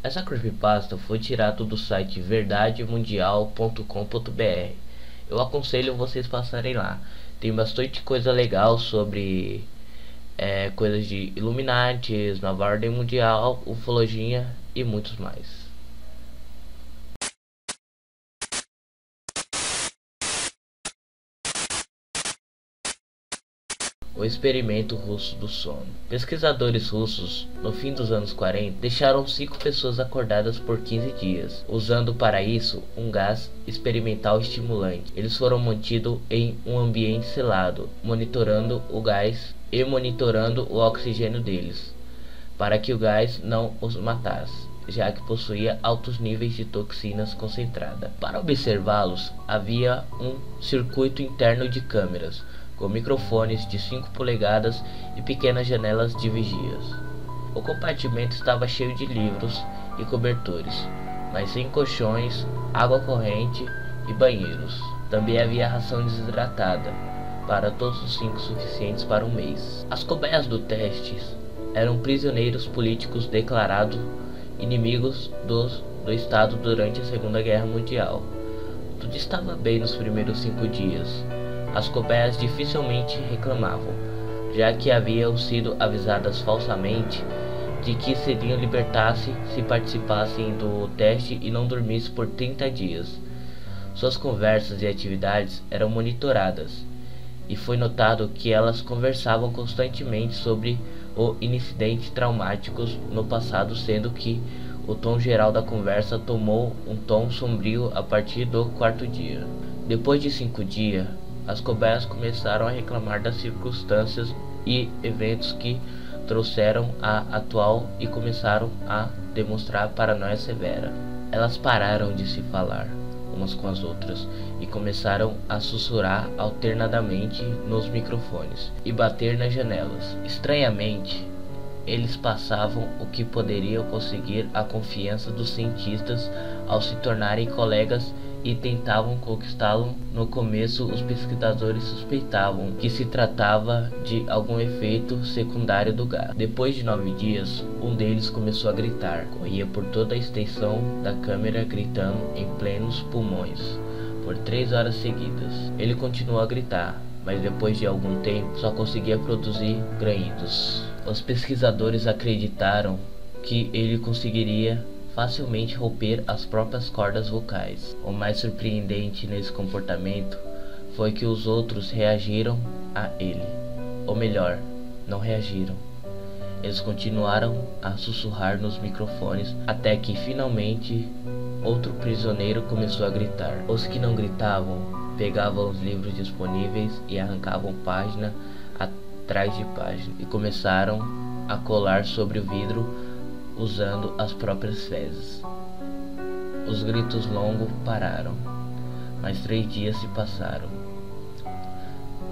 Essa creepypasta foi tirada do site verdademundial.com.br. Eu aconselho vocês passarem lá. Tem bastante coisa legal sobre coisas de Illuminatis, Nova Ordem Mundial, ufologia e muitos mais. O experimento russo do sono. Pesquisadores russos, no fim dos anos 40, deixaram 5 pessoas acordadas por 15 dias, usando para isso um gás experimental estimulante. Eles foram mantidos em um ambiente selado, monitorando o gás e monitorando o oxigênio deles, para que o gás não os matasse, já que possuía altos níveis de toxinas concentradas. Para observá-los, havia um circuito interno de câmeras, com microfones de 5 polegadas e pequenas janelas de vigias. O compartimento estava cheio de livros e cobertores, mas sem colchões, água corrente e banheiros. Também havia ração desidratada para todos os 5, suficientes para um mês. As cobaias do teste eram prisioneiros políticos declarados inimigos do Estado durante a Segunda Guerra Mundial. Tudo estava bem nos primeiros 5 dias. As cobaias dificilmente reclamavam, já que haviam sido avisadas falsamente de que seriam libertadas se participassem do teste e não dormissem por 30 dias. Suas conversas e atividades eram monitoradas, e foi notado que elas conversavam constantemente sobre o incidente traumáticos no passado, sendo que o tom geral da conversa tomou um tom sombrio a partir do 4º dia. Depois de 5 dias, as cobaias começaram a reclamar das circunstâncias e eventos que trouxeram a atual e começaram a demonstrar paranoia severa. Elas pararam de se falar umas com as outras e começaram a sussurrar alternadamente nos microfones e bater nas janelas. Estranhamente, eles passavam o que poderiam conseguir a confiança dos cientistas ao se tornarem colegas e tentavam conquistá-lo. No começo, os pesquisadores suspeitavam que se tratava de algum efeito secundário do gás. Depois de 9 dias, um deles começou a gritar. Corria por toda a extensão da câmera gritando em plenos pulmões por 3 horas seguidas. Ele continuou a gritar, mas depois de algum tempo só conseguia produzir grunhidos. Os pesquisadores acreditaram que ele conseguiria facilmente romper as próprias cordas vocais. O mais surpreendente nesse comportamento foi que os outros reagiram a ele. Ou melhor, não reagiram. Eles continuaram a sussurrar nos microfones até que finalmente outro prisioneiro começou a gritar. Os que não gritavam pegavam os livros disponíveis e arrancavam página atrás de página e começaram a colar sobre o vidro usando as próprias fezes. Os gritos longos pararam, mas 3 dias se passaram.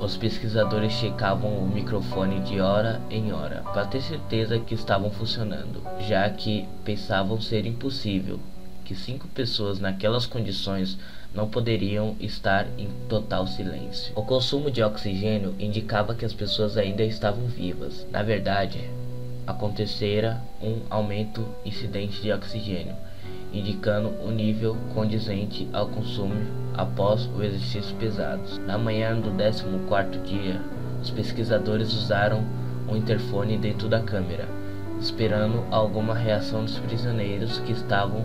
Os pesquisadores checavam o microfone de hora em hora para ter certeza que estavam funcionando, já que pensavam ser impossível que 5 pessoas naquelas condições não poderiam estar em total silêncio. O consumo de oxigênio indicava que as pessoas ainda estavam vivas. Na verdade, acontecera um aumento incidente de oxigênio, indicando um nível condizente ao consumo após o exercício pesado. Na manhã do 14º dia, os pesquisadores usaram um interfone dentro da câmera, esperando alguma reação dos prisioneiros que estavam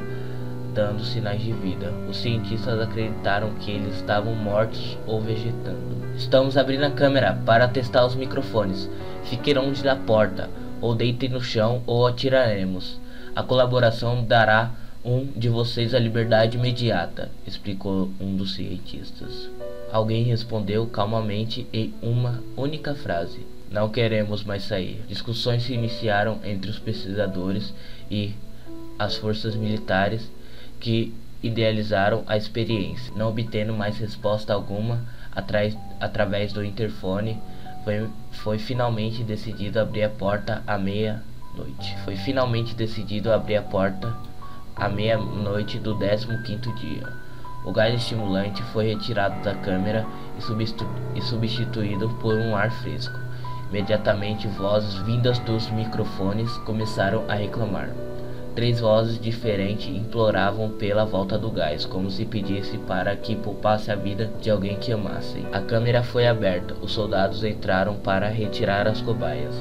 dando sinais de vida. Os cientistas acreditaram que eles estavam mortos ou vegetando. Estamos abrindo a câmera para testar os microfones. Fiquem longe da porta, ou deitem no chão ou atiraremos. A colaboração dará um de vocês a liberdade imediata, explicou um dos cientistas. Alguém respondeu calmamente em uma única frase: não queremos mais sair. Discussões se iniciaram entre os pesquisadores e as forças militares que idealizaram a experiência. Não obtendo mais resposta alguma através do interfone, foi finalmente decidido abrir a porta à meia-noite. Do 15º dia. O gás estimulante foi retirado da câmera e substituído por um ar fresco. Imediatamente, vozes vindas dos microfones começaram a reclamar. 3 vozes diferentes imploravam pela volta do gás, como se pedisse para que poupasse a vida de alguém que amassem. A câmera foi aberta, os soldados entraram para retirar as cobaias.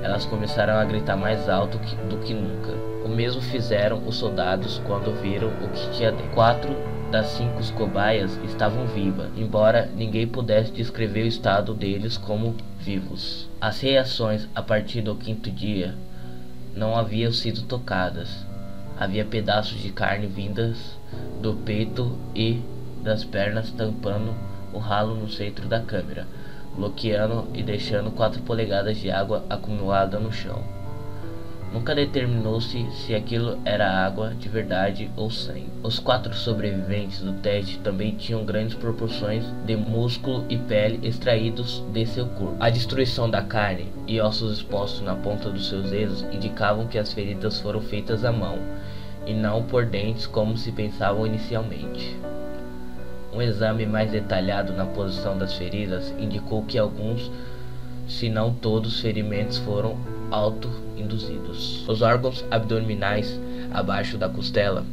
Elas começaram a gritar mais alto do que nunca. O mesmo fizeram os soldados quando viram o que tinha dentro. 4 das 5 cobaias estavam vivas, embora ninguém pudesse descrever o estado deles como vivos. As reações a partir do 5º dia não haviam sido tocadas. Havia pedaços de carne vindas do peito e das pernas tampando o ralo no centro da câmera, bloqueando e deixando 4 polegadas de água acumulada no chão. Nunca determinou-se se aquilo era água de verdade ou sangue. Os 4 sobreviventes do teste também tinham grandes proporções de músculo e pele extraídos de seu corpo. A destruição da carne e ossos expostos na ponta dos seus dedos indicavam que as feridas foram feitas à mão, e não por dentes como se pensavam inicialmente. Um exame mais detalhado na posição das feridas indicou que alguns, se não todos, os ferimentos foram auto-induzidos. Os órgãos abdominais abaixo da costela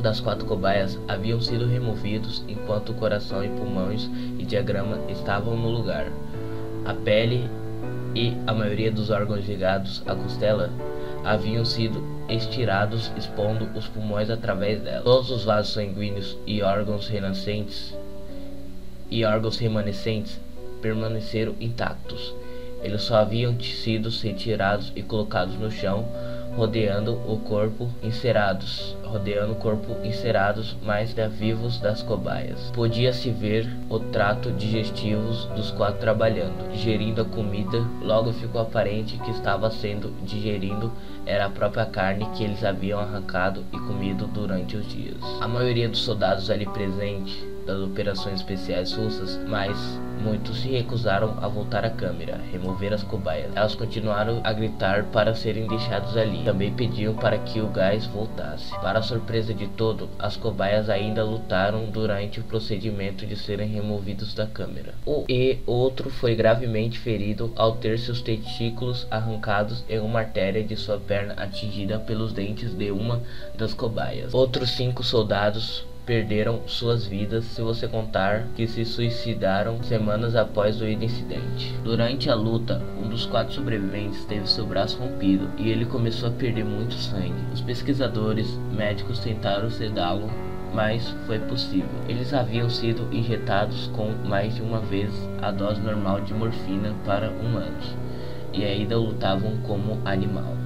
das 4 cobaias haviam sido removidos, enquanto o coração e pulmões e diafragma estavam no lugar. A pele e a maioria dos órgãos ligados à costela haviam sido estirados, expondo os pulmões através dela. Todos os vasos sanguíneos e órgãos remanescentes permaneceram intactos. Eles só haviam sido retirados e colocados no chão, rodeando o corpo encerados, mais vivos das cobaias. Podia-se ver o trato digestivo dos 4 trabalhando, digerindo a comida. Logo ficou aparente que estava sendo digerido era a própria carne que eles haviam arrancado e comido durante os dias. A maioria dos soldados ali presentes das operações especiais russas, mas muitos se recusaram a voltar à câmera, remover as cobaias. Elas continuaram a gritar para serem deixados ali. Também pediam para que o gás voltasse. Para a surpresa de todos, as cobaias ainda lutaram durante o procedimento de serem removidos da câmera. Outro foi gravemente ferido ao ter seus testículos arrancados e uma artéria de sua perna atingida pelos dentes de uma das cobaias. Outros 5 soldados perderam suas vidas, se você contar que se suicidaram semanas após o incidente. Durante a luta, um dos 4 sobreviventes teve seu braço rompido e ele começou a perder muito sangue. Os pesquisadores médicos tentaram sedá-lo, mas foi possível. Eles haviam sido injetados com mais de uma vez a dose normal de morfina para humanos e ainda lutavam como animal,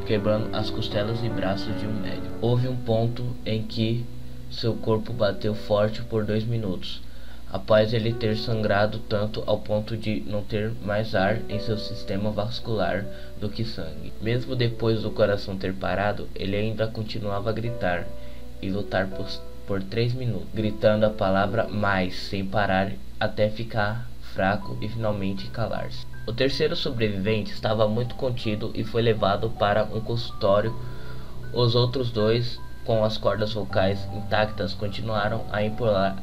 quebrando as costelas e braços de um médico. Houve um ponto em que seu corpo bateu forte por 2 minutos, após ele ter sangrado tanto ao ponto de não ter mais ar em seu sistema vascular do que sangue. Mesmo depois do coração ter parado, ele ainda continuava a gritar e lutar por 3 minutos, gritando a palavra mais sem parar até ficar fraco e finalmente calar-se. O terceiro sobrevivente estava muito contido e foi levado para um consultório. Os outros 2, com as cordas vocais intactas, continuaram a implorar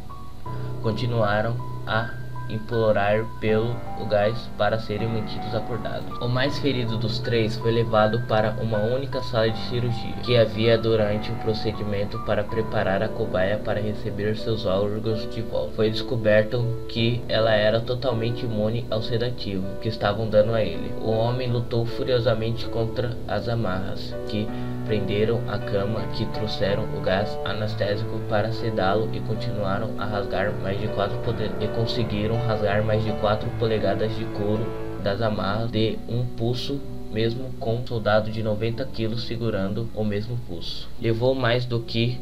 pelo gás para serem mantidos acordados. O mais ferido dos 3 foi levado para uma única sala de cirurgia que havia durante o procedimento para preparar a cobaia para receber seus órgãos de volta. Foi descoberto que ela era totalmente imune ao sedativo que estavam dando a ele. O homem lutou furiosamente contra as amarras que prenderam a cama, que trouxeram o gás anestésico para sedá-lo e continuaram a rasgar mais de 4 polegadas de couro das amarras de um pulso, mesmo com um soldado de 90 quilos segurando o mesmo pulso. Levou mais do que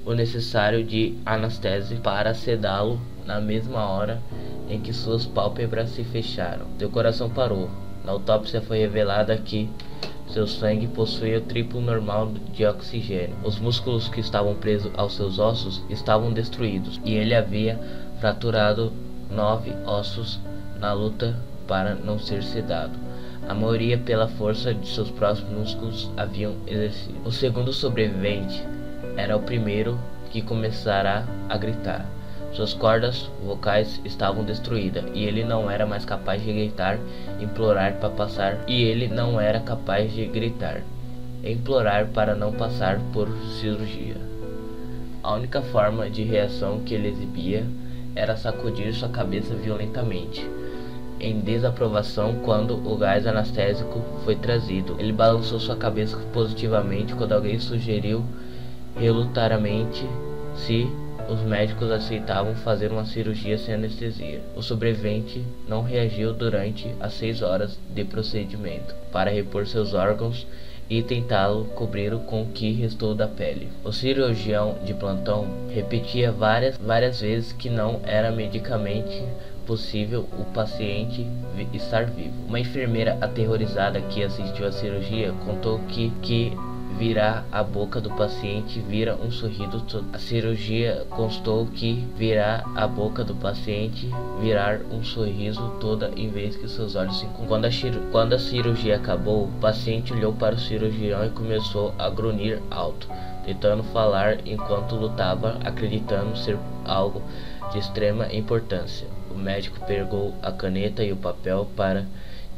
o necessário de anestésico para sedá-lo na mesma hora em que suas pálpebras se fecharam. Seu coração parou. Na autópsia foi revelada que seu sangue possuía o triplo normal de oxigênio. Os músculos que estavam presos aos seus ossos estavam destruídos e ele havia fraturado 9 ossos na luta para não ser sedado, a maioria pela força de seus próprios músculos haviam exercido. O segundo sobrevivente era o primeiro que começara a gritar. Suas cordas vocais estavam destruídas e ele não era mais capaz de gritar, implorar para passar, e ele não era capaz de gritar, e implorar para não passar por cirurgia. A única forma de reação que ele exibia era sacudir sua cabeça violentamente, em desaprovação quando o gás anestésico foi trazido. Ele balançou sua cabeça positivamente quando alguém sugeriu relutariamente se os médicos aceitavam fazer uma cirurgia sem anestesia. O sobrevivente não reagiu durante as 6 horas de procedimento para repor seus órgãos e tentá-lo cobrir com o que restou da pele. O cirurgião de plantão repetia várias vezes que não era medicamente possível o paciente estar vivo. Uma enfermeira aterrorizada que assistiu à cirurgia contou que virar a boca do paciente vira um sorriso. A cirurgia constou que virar a boca do paciente virar um sorriso toda em vez que seus olhos se encontraram. Quando a cirurgia acabou, o paciente olhou para o cirurgião e começou a grunhir alto, tentando falar enquanto lutava, acreditando ser algo de extrema importância. O médico pegou a caneta e o papel para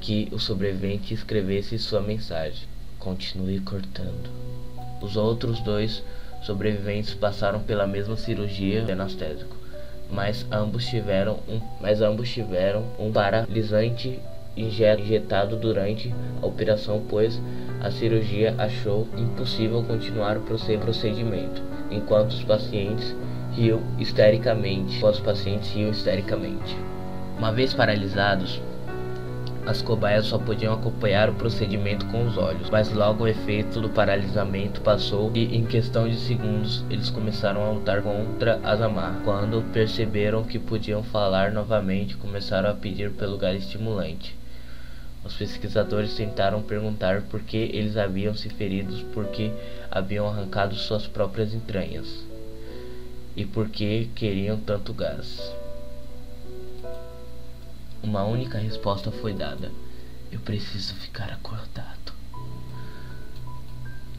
que o sobrevivente escrevesse sua mensagem. Continue cortando. Os outros 2 sobreviventes passaram pela mesma cirurgia de anestésico, mas ambos tiveram um paralisante injetado durante a operação, pois a cirurgia achou impossível continuar o procedimento, enquanto os pacientes riam histericamente. Uma vez paralisados, as cobaias só podiam acompanhar o procedimento com os olhos, mas logo o efeito do paralisamento passou e em questão de segundos eles começaram a lutar contra as amarras. Quando perceberam que podiam falar novamente, começaram a pedir pelo gás estimulante. Os pesquisadores tentaram perguntar por que eles haviam se ferido, porque haviam arrancado suas próprias entranhas e por que queriam tanto gás. Uma única resposta foi dada: eu preciso ficar acordado.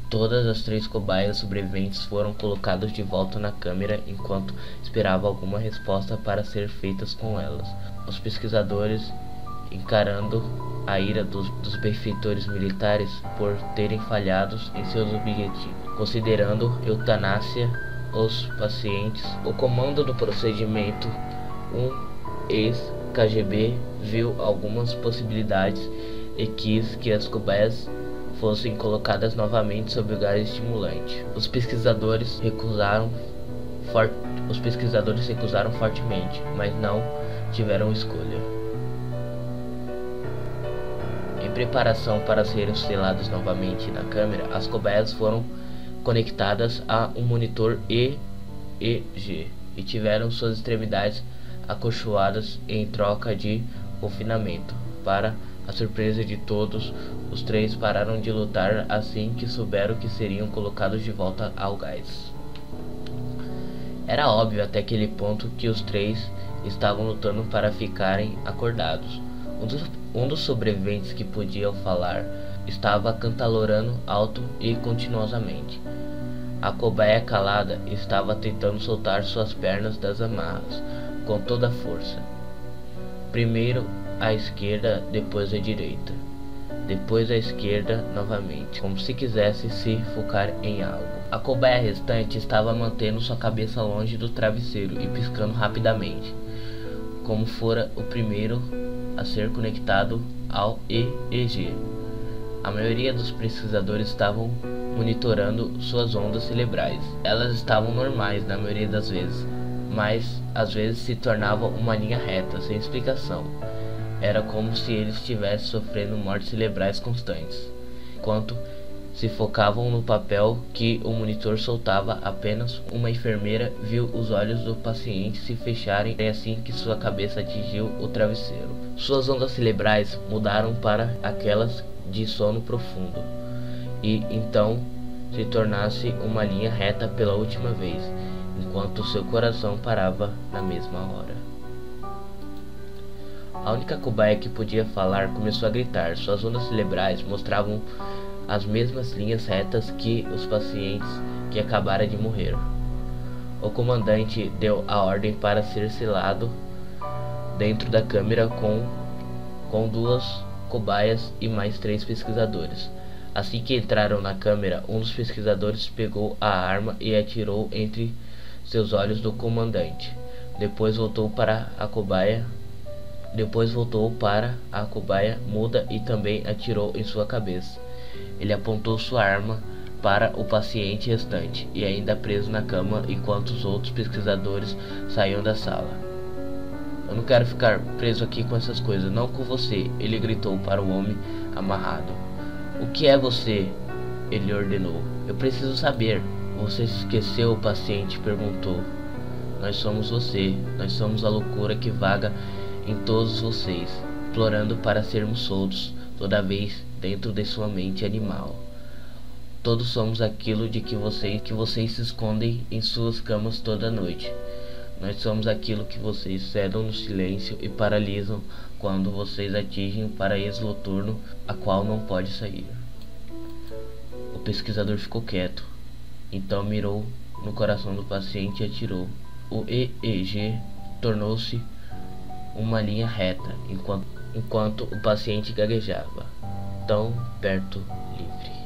Todas as 3 cobaias sobreviventes foram colocadas de volta na câmara enquanto esperavam alguma resposta para ser feitas com elas. Os pesquisadores, encarando a ira dos benfeitores militares por terem falhado em seus objetivos, considerando eutanásia os pacientes, o comando do procedimento, ex-KGB viu algumas possibilidades e quis que as cobaias fossem colocadas novamente sob o gás estimulante. Os pesquisadores recusaram fortemente, mas não tiveram escolha. Em preparação para serem seladas novamente na câmara, as cobaias foram conectadas a um monitor EEG e tiveram suas extremidades acolchoadas em troca de confinamento. Para a surpresa de todos, os 3 pararam de lutar assim que souberam que seriam colocados de volta ao gás. Era óbvio até aquele ponto que os 3 estavam lutando para ficarem acordados. Um dos sobreviventes que podiam falar estava cantarolando alto e continuosamente. A cobaia calada estava tentando soltar suas pernas das amarras com toda a força. Primeiro à esquerda, depois à direita, depois à esquerda novamente, como se quisesse se focar em algo. A cobaia restante estava mantendo sua cabeça longe do travesseiro e piscando rapidamente, como fora o primeiro a ser conectado ao EEG. A maioria dos pesquisadores estavam monitorando suas ondas cerebrais. Elas estavam normais na maioria das vezes, mas às vezes se tornavam uma linha reta, sem explicação. Era como se eles estivessem sofrendo mortes cerebrais constantes. Enquanto se focavam no papel que o monitor soltava, apenas uma enfermeira viu os olhos do paciente se fecharem assim que sua cabeça atingiu o travesseiro. Suas ondas cerebrais mudaram para aquelas de sono profundo, e então se tornasse uma linha reta pela última vez, enquanto seu coração parava na mesma hora. A única cobaia que podia falar começou a gritar. Suas ondas cerebrais mostravam as mesmas linhas retas que os pacientes que acabara de morrer. O comandante deu a ordem para ser selado dentro da câmara com 2 cobaias e mais 3 pesquisadores. Assim que entraram na câmara, um dos pesquisadores pegou a arma e atirou entre seus olhos do comandante. Depois voltou para a cobaia muda e também atirou em sua cabeça. Ele apontou sua arma para o paciente restante e ainda preso na cama enquanto os outros pesquisadores saíam da sala. Eu não quero ficar preso aqui com essas coisas, não com você, ele gritou para o homem amarrado. O que é você? Ele ordenou. Eu preciso saber. Você se esqueceu? O paciente perguntou. Nós somos você, nós somos a loucura que vaga em todos vocês, implorando para sermos soltos, toda vez dentro de sua mente animal. Todos somos aquilo de que vocês se escondem em suas camas toda noite. Nós somos aquilo que vocês cedam no silêncio e paralisam quando vocês atingem o paraíso noturno, a qual não pode sair. O pesquisador ficou quieto, então mirou no coração do paciente e atirou. O EEG tornou-se uma linha reta enquanto o paciente gaguejava, tão perto, livre.